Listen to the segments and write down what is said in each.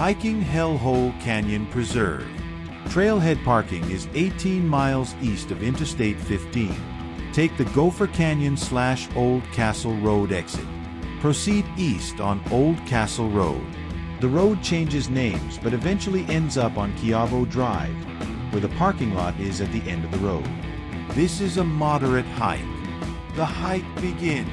Hiking Hellhole Canyon Preserve. Trailhead parking is 18 miles east of Interstate 15. Take the Gopher Canyon/Old Castle Road exit. Proceed east on Old Castle Road. The road changes names but eventually ends up on Kiavo Drive, where the parking lot is at the end of the road. This is a moderate hike. The hike begins.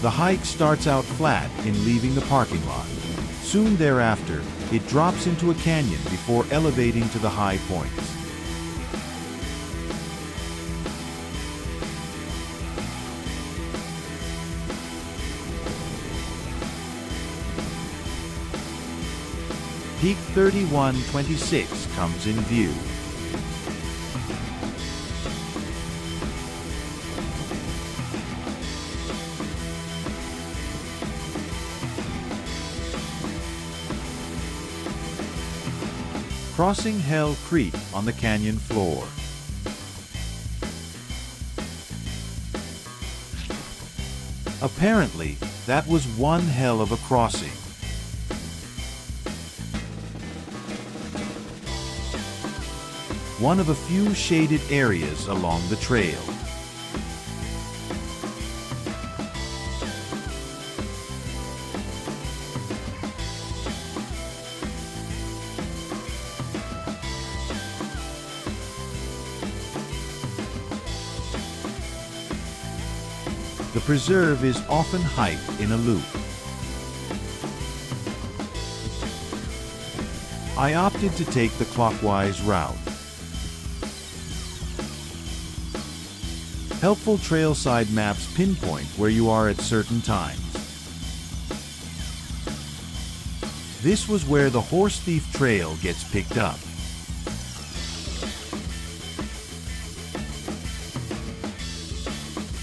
The hike starts out flat in leaving the parking lot. Soon thereafter, it drops into a canyon before elevating to the high points. Peak 3126 comes in view. Crossing Hell Creek on the canyon floor. Apparently, that was one hell of a crossing. One of a few shaded areas along the trail. The preserve is often hiked in a loop. I opted to take the clockwise route. Helpful trailside maps pinpoint where you are at certain times. This was where the Horse Thief Trail gets picked up.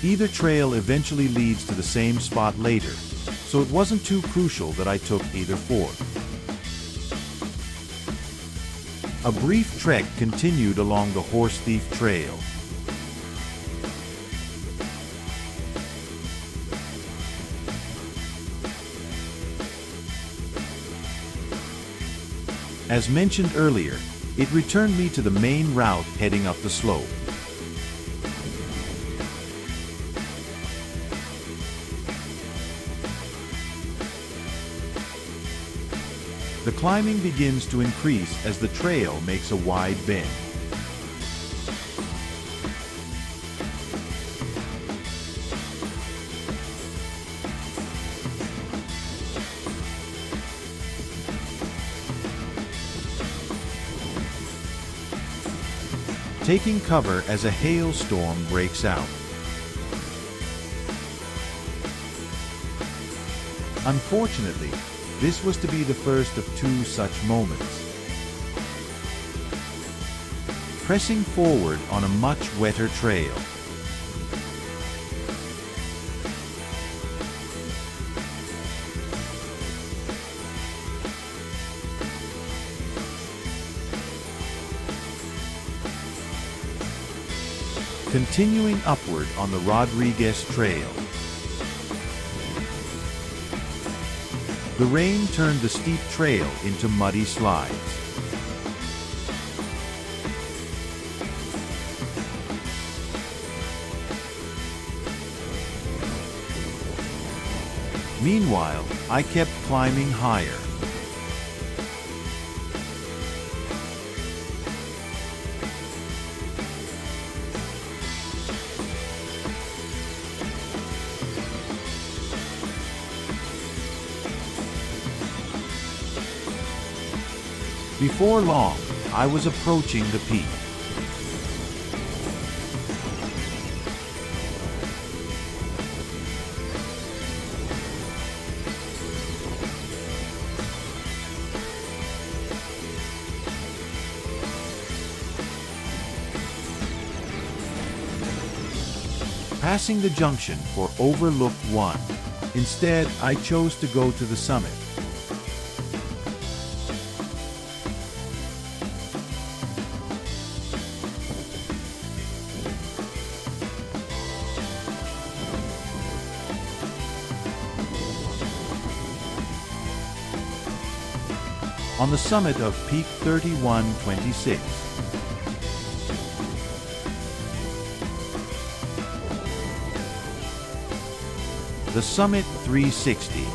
Either trail eventually leads to the same spot later, so it wasn't too crucial that I took either ford. A brief trek continued along the Horse Thief Trail. As mentioned earlier, it returned me to the main route heading up the slope. The climbing begins to increase as the trail makes a wide bend. Taking cover as a hailstorm breaks out. Unfortunately, this was to be the first of two such moments. Pressing forward on a much wetter trail. Continuing upward on the Rodriguez Trail. The rain turned the steep trail into muddy slides. Meanwhile, I kept climbing higher. Before long, I was approaching the peak. Passing the junction for Overlook 1. Instead, I chose to go to the summit. on the summit of Peak 3126. The Summit 360.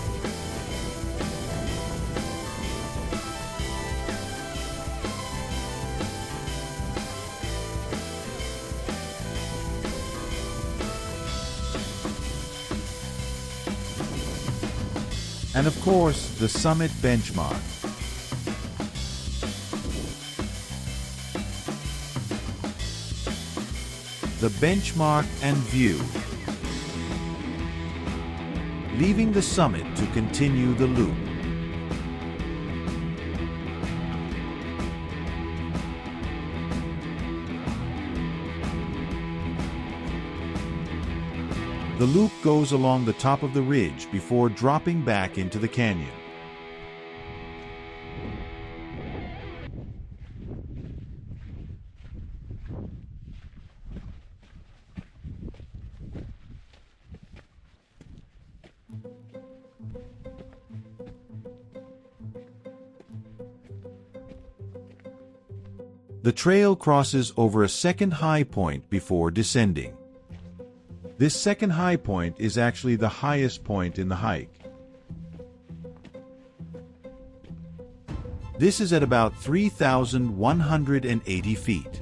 And of course, the Summit Benchmark. The benchmark and view. Leaving the summit to continue the loop. The loop goes along the top of the ridge before dropping back into the canyon. The trail crosses over a second high point before descending. This second high point is actually the highest point in the hike. This is at about 3,180 feet.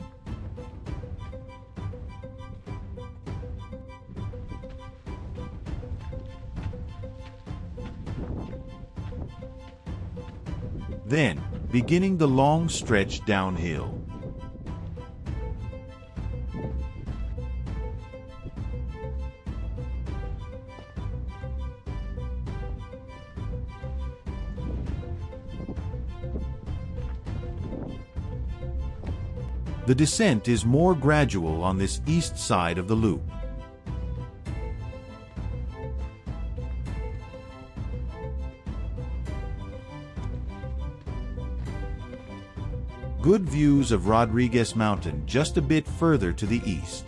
Then, beginning the long stretch downhill. The descent is more gradual on this east side of the loop. Good views of Rodriguez Mountain just a bit further to the east.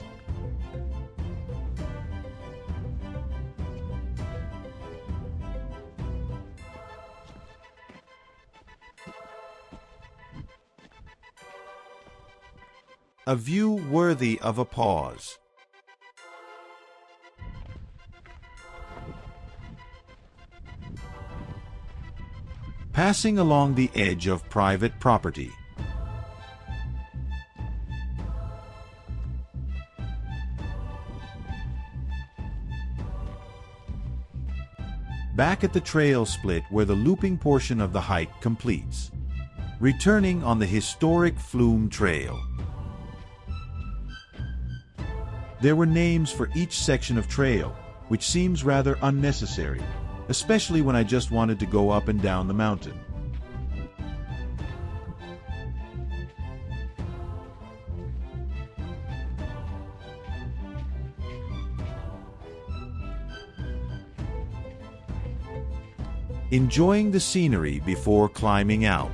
A view worthy of a pause. Passing along the edge of private property. Back at the trail split where the looping portion of the hike completes. Returning on the historic Flume Trail. There were names for each section of trail, which seems rather unnecessary, especially when I just wanted to go up and down the mountain. Enjoying the scenery before climbing out.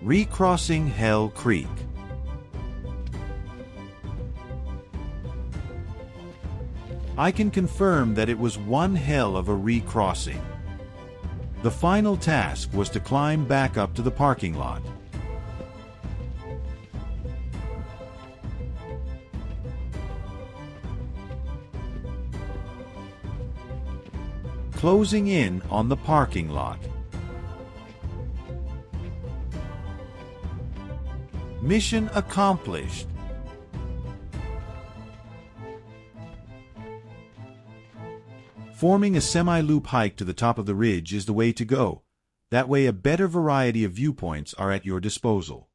Recrossing Hell Creek. I can confirm that it was one hell of a recrossing. The final task was to climb back up to the parking lot. Closing in on the parking lot. Mission accomplished. Forming a semi-loop hike to the top of the ridge is the way to go. That way a better variety of viewpoints are at your disposal.